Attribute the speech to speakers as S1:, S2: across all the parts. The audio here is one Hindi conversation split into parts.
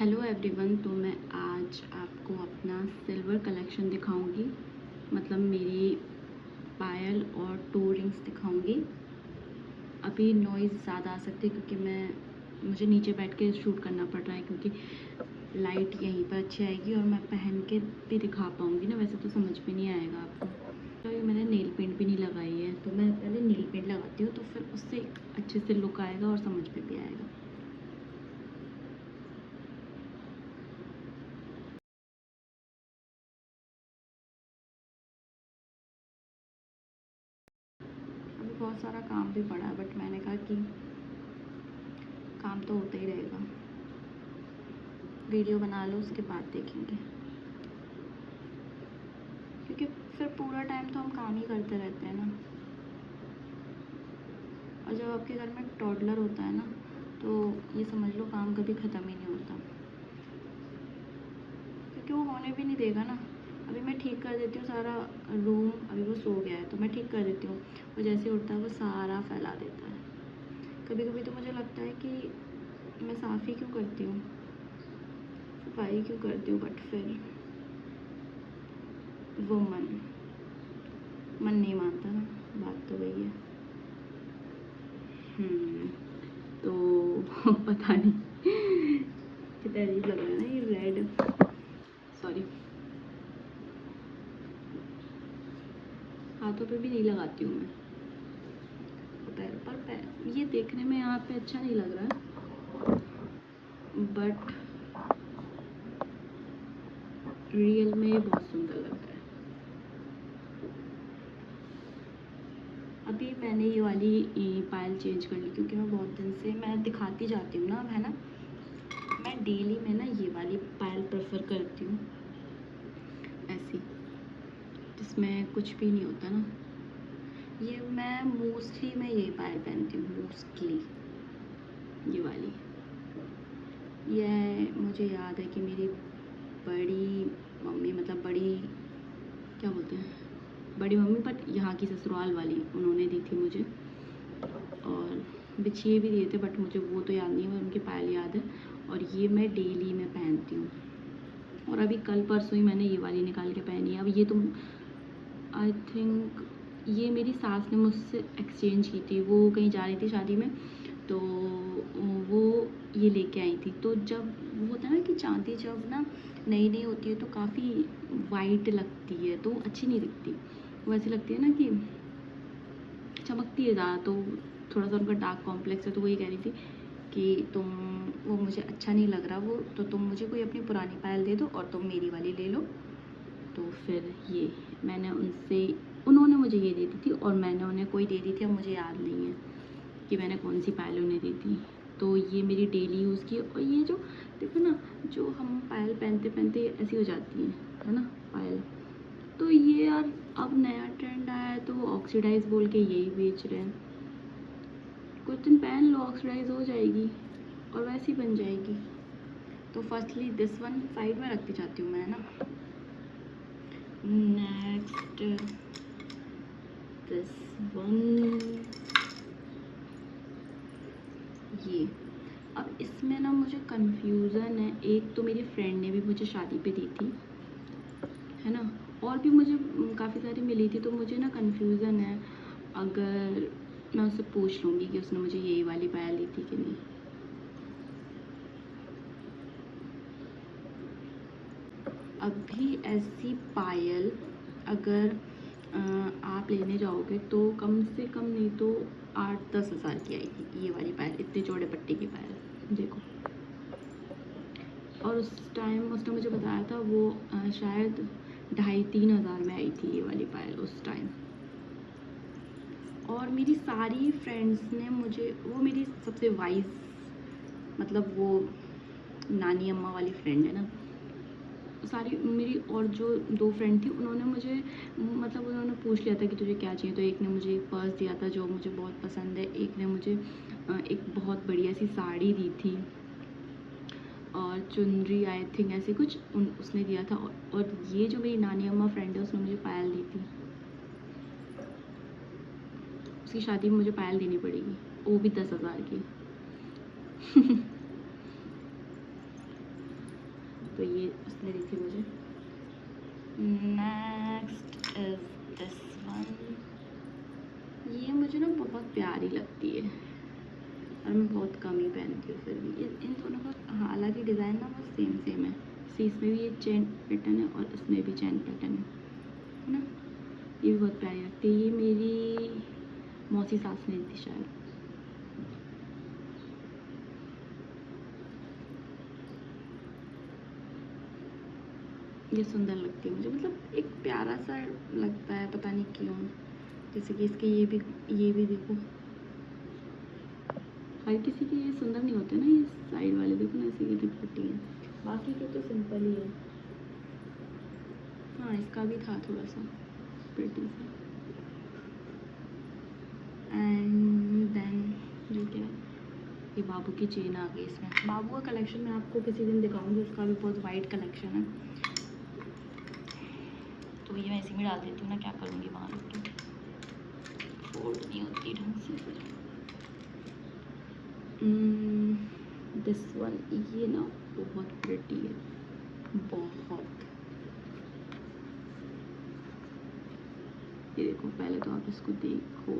S1: Hello everyone. तो मैं आज आपको अपना सिल्वर कलेक्शन दिखाऊंगी, मतलब मेरी पायल और टो रिंग्स दिखाऊंगी। अभी नॉइज़ ज़्यादा आ सकती है क्योंकि मुझे नीचे बैठ के शूट करना पड़ रहा है, क्योंकि लाइट यहीं पर अच्छी आएगी और मैं पहन के भी दिखा पाऊँगी ना, वैसे तो समझ में नहीं आएगा आपको। तो ये मैंने नेल पेंट भी नहीं लगाई है, तो मैं पहले नेल पेंट लगाती हूँ तो फिर उससे अच्छे से लुक आएगा और समझ में भी आएगा। अभी बहुत सारा काम भी पड़ा है, बट मैंने कहा कि काम तो होता ही रहेगा, वीडियो बना लो उसके बाद देखेंगे, क्योंकि फिर पूरा टाइम तो हम काम ही करते रहते हैं ना। और जब आपके घर में टॉडलर होता है ना, तो ये समझ लो काम कभी ख़त्म ही नहीं होता, क्योंकि वो होने भी नहीं देगा ना। अभी मैं ठीक कर देती हूँ सारा रूम, अभी वो सो गया है तो मैं ठीक कर देती हूँ, वो जैसे उठता है वो सारा फैला देता है। कभी कभी तो मुझे लगता है कि मैं साफ़ ही क्यों करती हूँ, सफाई क्यों करती हूँ, बट फिर वो मन नहीं मानता ना, बात तो वही है। तो पता नहीं कितना अजीब लग रहा है ना ये रेड, सॉरी। हाथों पे भी नहीं लगाती हूँ मैं, पैर पर ये देखने में यहाँ पे अच्छा नहीं लग रहा है, बट रियल में ये बहुत सुंदर लग रहा है। अभी मैंने ये वाली पायल चेंज कर ली, क्योंकि मैं बहुत दिन से मैं दिखाती जाती हूँ ना, अब है ना, मैं डेली में ना ये वाली पायल प्रेफर करती हूँ, ऐसी जिसमें कुछ भी नहीं होता ना। ये मैं मोस्टली मैं यही पायल पहनती हूँ, मोस्टली ये वाली। ये मुझे याद है कि मेरी बड़ी मम्मी, मतलब बड़ी क्या बोलते हैं, बड़ी मम्मी, बट यहाँ की ससुराल वाली, उन्होंने दी थी मुझे, और बिछिए भी दिए थे, बट मुझे वो तो याद नहीं है, उनकी पायल याद है। और ये मैं डेली में पहनती हूँ, और अभी कल परसों ही मैंने ये वाली निकाल के पहनी है। अब ये तो आई थिंक ये मेरी सास ने मुझसे एक्सचेंज की थी, वो कहीं जा रही थी शादी में, तो वो ये लेके आई थी। तो जब वो होता है ना कि चांदी जब ना नई नई होती है तो काफ़ी वाइट लगती है, तो अच्छी नहीं दिखती, वो ऐसी लगती है ना कि चमकती है ज़्यादा, तो थोड़ा सा उनका डार्क कॉम्प्लेक्स है, तो वो ये कह रही थी कि वो मुझे अच्छा नहीं लग रहा वो, तो तुम मुझे कोई अपनी पुरानी पायल दे दो और तुम मेरी वाली ले लो। तो फिर ये मैंने उन्होंने मुझे ये दे दी थी, और मैंने उन्हें कोई दे दी थी, अब मुझे याद नहीं है कि मैंने कौन सी पायल उन्हें दी थी। तो ये मेरी डेली यूज़ की, और ये जो देखो ना, जो हम पायल पहनते पहनते ऐसी हो जाती है ना पायल, तो ये यार अब नया ट्रेंड आया है, तो ऑक्सीडाइज बोल के यही बेच रहे हैं। कुछ दिन पहन लो, ऑक्सीडाइज हो जाएगी और वैसी बन जाएगी। तो फर्स्टली दिस वन साइड में रखती जाती हूँ मैं, ना। नेक्स्ट दिस वन, ये। अब इसमें ना मुझे कंफ्यूज़न है, एक तो मेरी फ्रेंड ने भी मुझे शादी पे दी थी, है ना, और भी मुझे काफ़ी सारी मिली थी, तो मुझे ना कंफ्यूज़न है, अगर मैं उससे पूछ लूँगी कि उसने मुझे यही वाली पायल दी थी कि नहीं। अभी ऐसी पायल अगर आप लेने जाओगे तो कम से कम नहीं तो 8-10 हज़ार की आएगी ये वाली पायल, इतने चौड़े पट्टी की पायल, देखो। और उस टाइम उसने मुझे बताया था वो शायद 2,500-3 हज़ार में आई थी ये वाली पायल उस टाइम। और मेरी सारी फ्रेंड्स ने मुझे, वो मेरी सबसे वाइज, मतलब वो नानी अम्मा वाली फ्रेंड है ना, सारी मेरी, और जो 2 फ्रेंड थी उन्होंने मुझे, मतलब उन्होंने पूछ लिया था कि तुझे क्या चाहिए, तो एक ने मुझे एक पर्स दिया था जो मुझे बहुत पसंद है, एक ने मुझे एक बहुत बढ़िया सी साड़ी दी थी, और चुनरी आई थिंक ऐसे कुछ उसने दिया था, और ये जो मेरी नानी अम्मा फ्रेंड है उसने मुझे पायल दी थी। उसकी शादी में मुझे पायल देनी पड़ेगी, वो भी 10 हज़ार की। तो ये उसने दी थी मुझे। Next is this one. ये मुझे ना बहुत प्यारी लगती है और मैं बहुत कम ही पहनती हूँ। फिर भी इन दोनों का हालांकि डिज़ाइन ना बहुत सेम है। इसमें भी ये चेन पैटर्न है और इसमें भी चेन पैटर्न है ना। ये भी बहुत प्यारी लगती है। ये मेरी मौसी सास ने दी थी शायद। ये सुंदर लगती है मुझे, मतलब एक प्यारा सा लगता है, पता नहीं क्यों। जैसे कि इसके ये भी देखो, हर किसी के ये सुंदर नहीं होते ना, ये साइड वाले देखो ना, ऐसे कितनी फटी है। बाकी के तो सिंपल ही है। हाँ, इसका भी था थोड़ा सा प्रिटी सा। एंड देन ये क्या है, ये बाबू की चेन आ गई। इसमें बाबू का कलेक्शन मैं आपको किसी दिन दिखाऊंगी, उसका भी बहुत वाइट कलेक्शन है। तो ये मैं इसी में डाल देती हूँ ना, क्या करूँगी वहाँ रख के, फोल्ड नहीं होती ढंग से फिर। दिस वन, ये ना बहुत प्रिटी है, बहुत। ये देखो, पहले तो आप इसको देखो,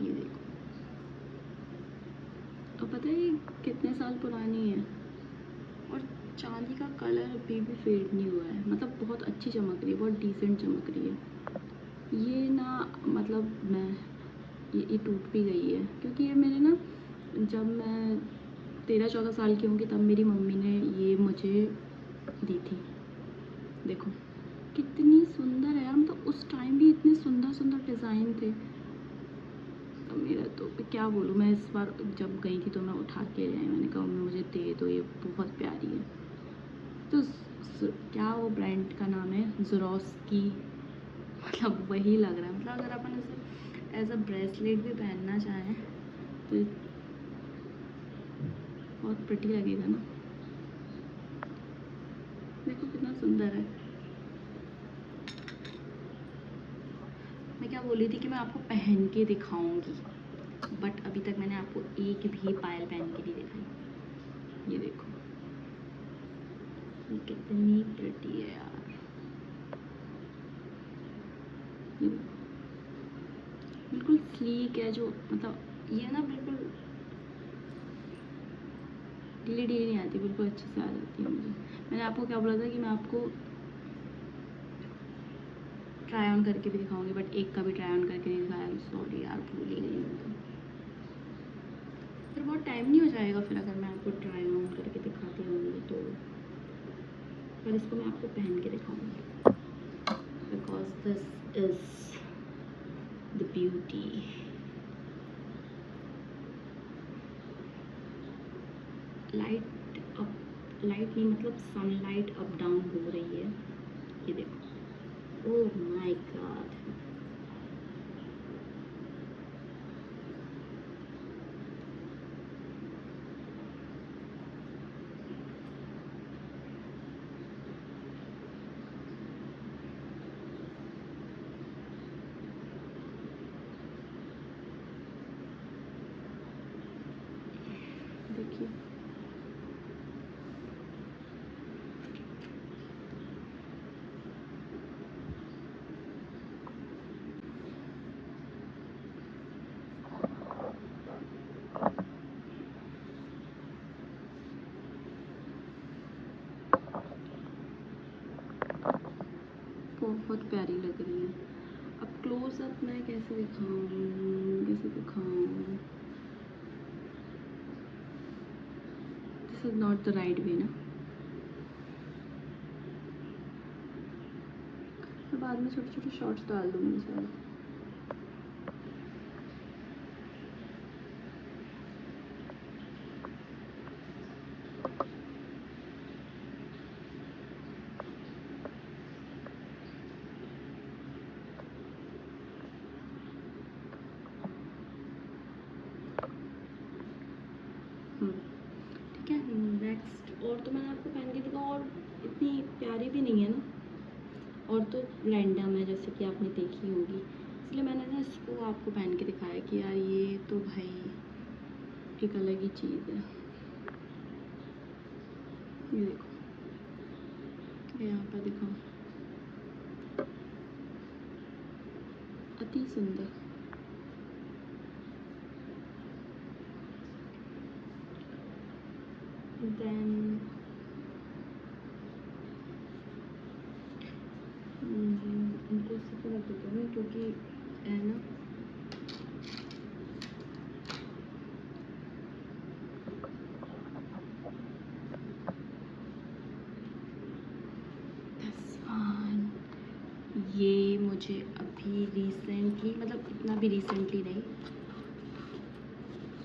S1: ये देखो। तो पता है ये कितने साल पुरानी है और चांदी का कलर अभी भी फेड नहीं हुआ है, मतलब बहुत अच्छी चमक रही है, बहुत डिसेंट चमक रही है। ये ना मतलब ये टूट भी गई है, क्योंकि ये मेरे ना, जब मैं 13-14 साल की होंगी तब मेरी मम्मी ने ये मुझे दी थी। देखो कितनी सुंदर है यार, मतलब उस टाइम भी इतने सुंदर सुंदर डिज़ाइन थे। मेरा तो क्या बोलूँ, मैं इस बार जब गई थी तो मैं उठा के ले आई। मैंने कहा मम्मी मुझे दे दो, ये बहुत प्यारी है। तो क्या वो ब्रांड का नाम है, ज़रोस्की, मतलब वही लग रहा है। मतलब अगर अपन इसे एज अ ब्रेसलेट भी पहनना चाहें तो बहुत प्रिटी लगेगा ना। देखो कितना सुंदर है। मैं क्या बोल रही थी कि मैं आपको पहन के दिखाऊंगी, बट अभी तक मैंने आपको एक भी पायल पहन के नहीं दिखाई। ये देखो, ये कितनी प्रिटी है यार। ये बिल्कुल स्लीक है, जो मतलब ये ना बिल्कुल ढीली ढीली नहीं आती, बिल्कुल अच्छे से आ जाती है मुझे। मैंने आपको क्या बोला था कि मैं आपको ट्राई ऑन करके भी दिखाऊंगी, बट एक का भी ट्राई ऑन करके नहीं दिखाया। सॉरी यार, भूल ही गई मैं तो। फिर बहुत टाइम नहीं हो जाएगा फिर अगर मैं आपको ट्राई ऑन करके दिखाती रहूँगी तो। पर इसको मैं आपको पहन के दिखाऊंगी, because this is the beauty. Light नहीं, मतलब सनलाइट अप डाउन हो रही है। ये देखो, ओह माय गॉड। देखिए बहुत प्यारी लग रही है। अब क्लोज अप मैं कैसे दिखाऊं, this is not the right way ना। मैं बाद में छोटे छोटे शॉर्ट्स डाल दूंगी शायद। ठीक है, नेक्स्ट। और तो मैंने आपको पहन के दिखा, और इतनी प्यारी भी नहीं है ना, और तो रैंडम है जैसे कि आपने देखी होगी, इसलिए मैंने ना इसको आपको पहन के दिखाया कि यार ये तो भाई एक अलग ही चीज़ है। ये देखो, यहाँ पर दिखाओ, अति सुंदर। देन इनको इसी पर रख देती हूँ क्योंकि है ना ये मुझे अभी रिसेंटली, मतलब इतना भी रिसेंटली नहीं,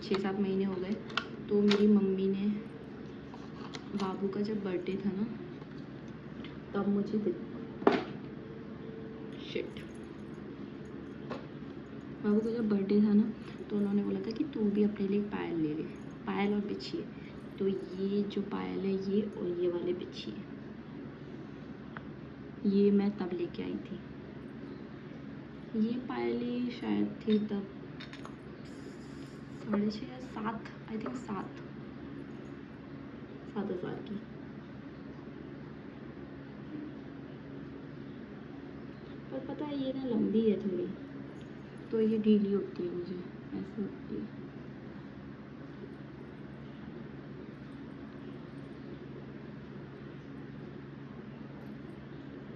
S1: 6-7 महीने हो गए, तो मेरी मम्मी ने बाबू का जब बर्थडे था ना तब मुझे शिट बाबू का जब बर्थडे था ना तो उन्होंने बोला था कि तू भी अपने लिए पायल ले ले, पायल और बिछिए। तो ये जो पायल है ये और ये वाले बिछिए, ये मैं तब लेके आई थी। ये पायलें शायद थी तब 6.5 या 7, आई थिंक 7,000 की। पर पता है ये ना लंबी है थोड़ी, तो ये ढीली होती है, मुझे ऐसे होती है।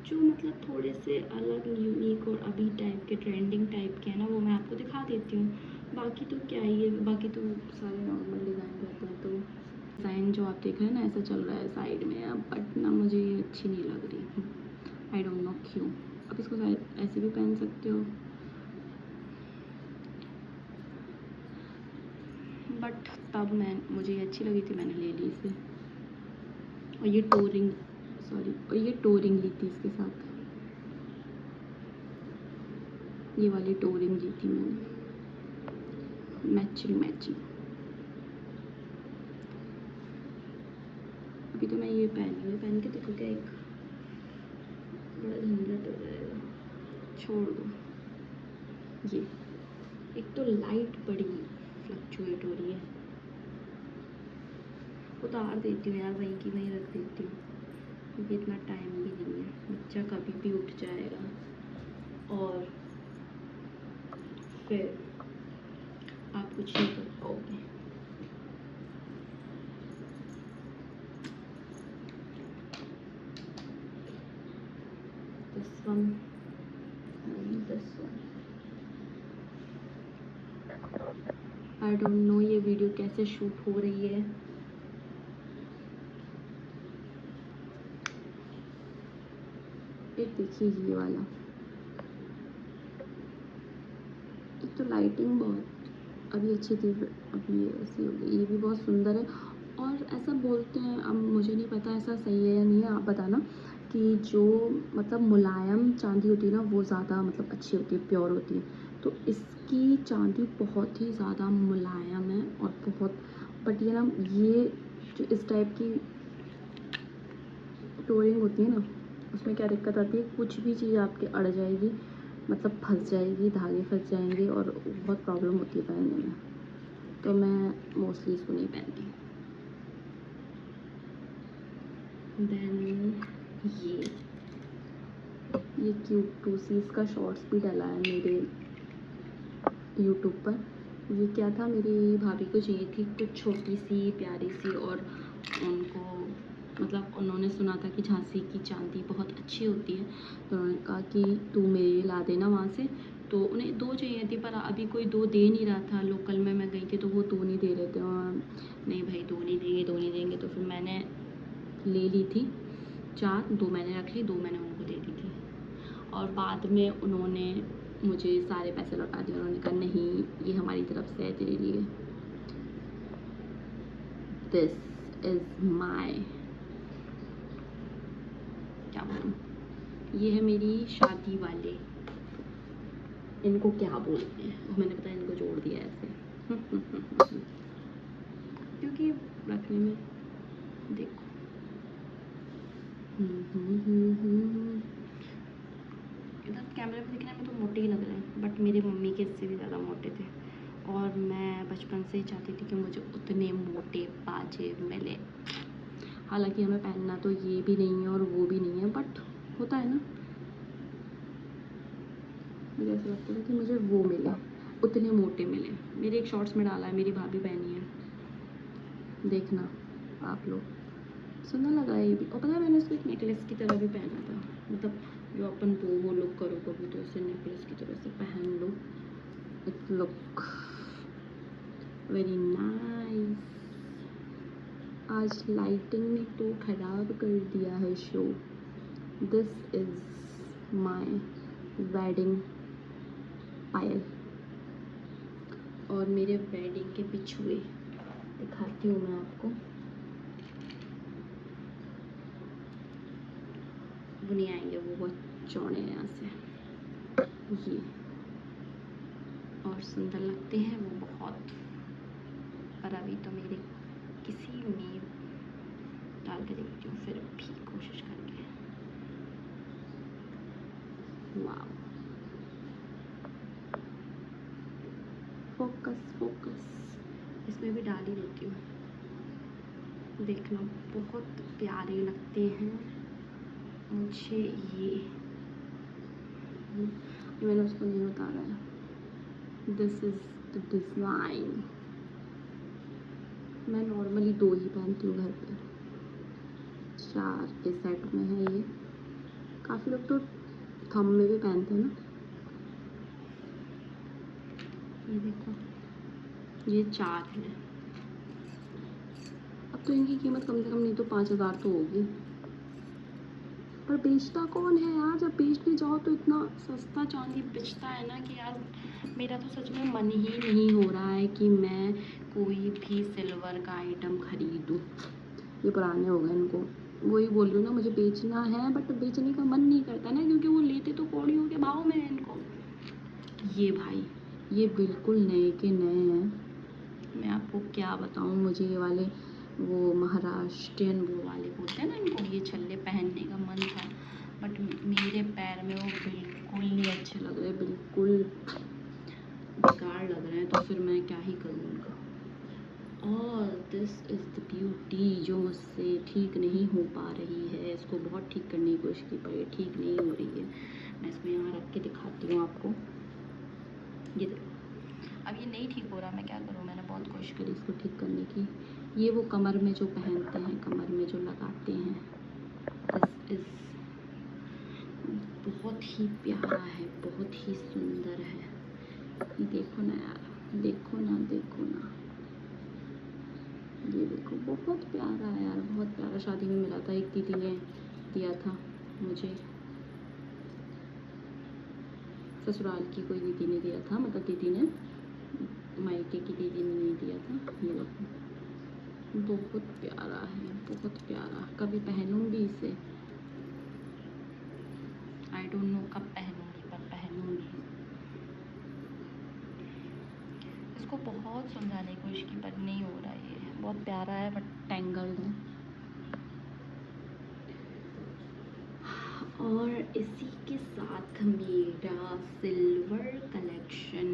S1: जो मतलब थोड़े से अलग, यूनिक और अभी टाइप के, ट्रेंडिंग टाइप के हैं ना, वो मैं आपको दिखा देती हूँ। बाकी तो क्या ही है, बाकी तो सारे नॉर्मल डिज़ाइन रहते हैं। तो डिज़ाइन जो आप देख रहे हैं ना ऐसा चल रहा है साइड में, अब बट ना मुझे ये अच्छी नहीं लग रही, आई डोंट नो क्यों। अब इसको शायद ऐसे भी पहन सकते हो, बट तब मुझे ये अच्छी लगी थी, मैंने ले ली इसे। और ये टोरिंग, और ये टोरिंग ली थी इसके साथ, ये वाली टोरिंग ली थी मैंने, मैचिंग। अभी तो मैं ये पहन के देखो, क्या एक बड़ा झंझट हो जाएगा, छोड़ दो। ये एक तो लाइट बड़ी फ्लक्चुएट हो रही है, उतार देती हूँ यार, वहीं की वहीं रख देती हूँ क्योंकि इतना टाइम भी नहीं है, बच्चा कभी भी उठ जाएगा और फिर आप कुछ नहीं कर पाओगे। This one and this one. I don't know ये वीडियो कैसे शूट हो रही है। एक देखिए ये वाला, एक तो लाइटिंग बहुत अभी अच्छी थी, अभी ऐसी हो गई। ये भी बहुत सुंदर है, और ऐसा बोलते हैं, अब मुझे नहीं पता ऐसा सही है या नहीं है, आप बताना, कि जो मतलब मुलायम चांदी होती है ना वो ज़्यादा मतलब अच्छी होती है, प्योर होती है। तो इसकी चांदी बहुत ही ज़्यादा मुलायम है और बहुत, बट ये ना ये जो इस टाइप की टोरिंग होती है ना, उसमें क्या दिक्कत आती है, कुछ भी चीज़ आपके अड़ जाएगी, मतलब फंस जाएगी, धागे फंस जाएंगे और बहुत प्रॉब्लम होती है पहनने में। तो मैं मोस्टली इसको नहीं पहनती। देन ये क्यूट टूसीज का शॉर्ट्स भी डाला है मेरे यूट्यूब पर। ये क्या था, मेरी भाभी को चाहिए थी कुछ छोटी सी प्यारी सी, और उनको मतलब उन्होंने सुना था कि झांसी की चांदी बहुत अच्छी होती है, तो उन्होंने कहा कि तू मेरे लिए ला देना वहाँ से। तो उन्हें 2 चाहिए थी, पर अभी कोई 2 दे नहीं रहा था। लोकल में मैं गई थी तो वो 2 नहीं दे रहे थे, और नहीं भाई 2 नहीं देंगे, तो फिर मैंने ले ली थी 4, 2 मैंने रख ली, 2 मैंने उनको दे दी थी। और बाद में उन्होंने मुझे सारे पैसे लौटा दिए, उन्होंने कहा नहीं ये हमारी तरफ से है तेरे लिए, दिस इज़ माई, क्या बोलूँ, ये है मेरी शादी वाले, इनको क्या बोलते हैं, और मैंने पता इनको जोड़ दिया ऐसे क्योंकि रखने में देखो इधर कैमरे में दिखने में तो मोटे ही लग रहे हैं, बट मेरी मम्मी के इससे भी ज़्यादा मोटे थे, और मैं बचपन से ही चाहती थी कि मुझे उतने मोटे पाजेब मिले। हालांकि हमें पहनना तो ये भी नहीं है और वो भी नहीं है, बट होता है ना, मुझे ऐसा लगता था कि मुझे वो मिले, उतने मोटे मिले। मेरे एक शॉर्ट्स में डाला है, मेरी भाभी पहनी है, देखना आप लोग, सुंदर लगा ये भी। और पता है मैंने इसको एक नेकलेस की तरह भी पहना था, मतलब जो अपन वो लुक करो कभी तो इसे नेकलेस की तरह से पहन लो, इट लुक वेरी नाइस। आज लाइटिंग ने तो खराब कर दिया है show. This is my wedding payal, और मेरे वेडिंग के पिछुए दिखाती हूँ मैं आपको। वो नहीं आएंगे, वो बहुत चौड़े हैं यहाँ से, ये और सुंदर लगते हैं वो बहुत। पर अभी तो मेरे किसी में डाल के देखती हूँ फिर भी कोशिश करके। वाव, फोकस फोकस, इसमें भी डाल ही देती हूँ। देखना बहुत प्यारे लगते हैं मुझे ये मैंने उसको नहीं उतारा है। This is the design. मैं नॉर्मली 2 ही पहनती हूँ घर पे, 4 के सेट में है ये। काफ़ी लोग तो थंब में भी पहनते हैं ना। ये देखो, ये 4 है। अब तो इनकी कीमत कम से कम नहीं तो 5,000 तो होगी, पर बेचता कौन है यार? जब बेचने जाओ तो इतना सस्ता चांदी बेचता है ना कि यार मेरा तो सच में मन ही नहीं हो रहा है कि मैं कोई भी सिल्वर का आइटम खरीदूँ। ये पुराने हो गए इनको, वही बोल रही हूँ ना, मुझे बेचना है बट बेचने का मन नहीं करता ना, क्योंकि वो लेते तो कौड़ियों के भाव में है इनको। ये भाई, ये बिल्कुल नए के नए हैं। मैं आपको क्या बताऊँ, मुझे ये वाले वो महाराष्ट्रियन वो वाले बोलते हैं ना इनको, ये छल्ले पहनने का मन था, बट मेरे पैर में वो बिल्कुल नहीं अच्छे लग रहे, बिल्कुल बेकार लग रहे हैं, तो फिर मैं क्या ही करूँ उनका। और दिस इज़ द ब्यूटी जो मुझसे ठीक नहीं हो पा रही है। इसको बहुत ठीक करने की कोशिश की पर ये ठीक नहीं हो रही है। मैं इसको यहाँ रख के दिखाती हूँ आपको। ये देखो, अब ये नहीं ठीक हो रहा, मैं क्या करूँ? मैंने बहुत कोशिश करी इसको ठीक करने की। ये वो कमर में जो पहनते हैं, कमर में जो लगाते हैं, दिस इज़ बहुत ही प्यारा है, बहुत ही सुंदर है। ये देखो ना यार, देखो ना, देखो ना, ये देखो, बहुत प्यारा है यार, बहुत प्यारा। शादी में मिला था, एक दीदी ने दिया था मुझे, ससुराल की कोई दीदी ने दिया था, मतलब दीदी ने, मायके की दीदी ने नहीं दिया था। ये देखो, बहुत प्यारा है, बहुत प्यारा। कभी पहनूंगी इसे, आई डोंट नो कब पहनूंगी, पर पहनूंगी। इसको बहुत समझाने की कोशिश की पर नहीं हो रहा, ये बहुत प्यारा है बट टेंगल्ड है। और इसी के साथ मेरा सिल्वर कलेक्शन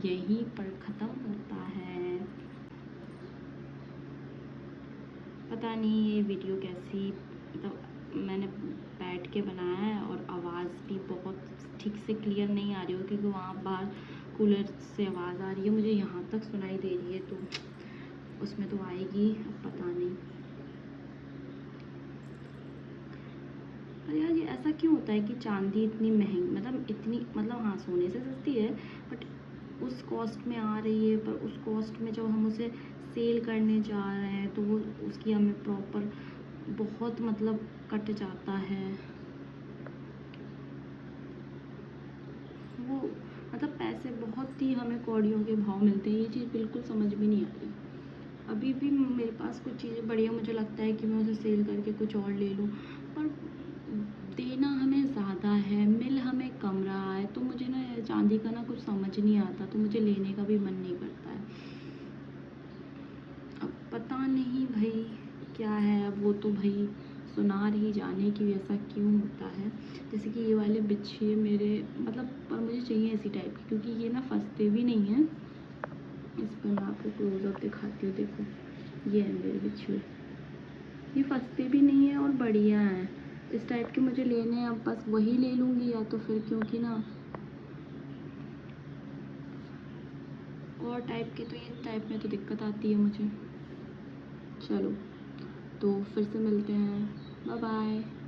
S1: यहीं पर ख़त्म होता है। पता नहीं ये वीडियो कैसी, मतलब मैंने बैठ के बनाया है और आवाज़ भी बहुत ठीक से क्लियर नहीं आ रही हो, क्योंकि वहाँ बाहर कूलर से आवाज़ आ रही है, मुझे यहाँ तक सुनाई दे रही है, तो उसमें तो आएगी, अब पता नहीं। अरे यार, ये ऐसा क्यों होता है कि चांदी इतनी महंगी, मतलब इतनी, मतलब हाँ सोने से सस्ती है बट उस कॉस्ट में आ रही है, पर उस कॉस्ट में जब हम उसे सेल करने जा रहे हैं तो वो उसकी हमें प्रॉपर बहुत मतलब कट जाता है वो, मतलब पैसे बहुत ही हमें कौड़ियों के भाव मिलते हैं। ये चीज़ बिल्कुल समझ भी नहीं आ रही। अभी भी मेरे पास कुछ चीज़ें बढ़िया, मुझे लगता है कि मैं उसे सेल करके कुछ और ले लूँ, पर देना हमें ज़्यादा है, मिल हमें कम रहा है, तो मुझे ना चांदी का ना कुछ समझ नहीं आता, तो मुझे लेने का भी मन नहीं करता है। अब पता नहीं भाई क्या है, अब वो तो भाई सुनार ही जाने कि ऐसा क्यों होता है। जैसे कि ये वाले बिच्छे मेरे, मतलब पर मुझे चाहिए इसी टाइप की, क्योंकि ये ना फंसते भी नहीं हैं, इस पर मैं आपको क्लोजअप दिखाती हूँ। देखो ये है मेरे बिछुए, ये फंसते भी नहीं है और बढ़िया है। इस टाइप के मुझे लेने हैं, अब बस वही ले लूँगी या तो फिर, क्योंकि ना और टाइप के तो ये टाइप में तो दिक्कत आती है मुझे। चलो तो फिर से मिलते हैं, बाय बाय।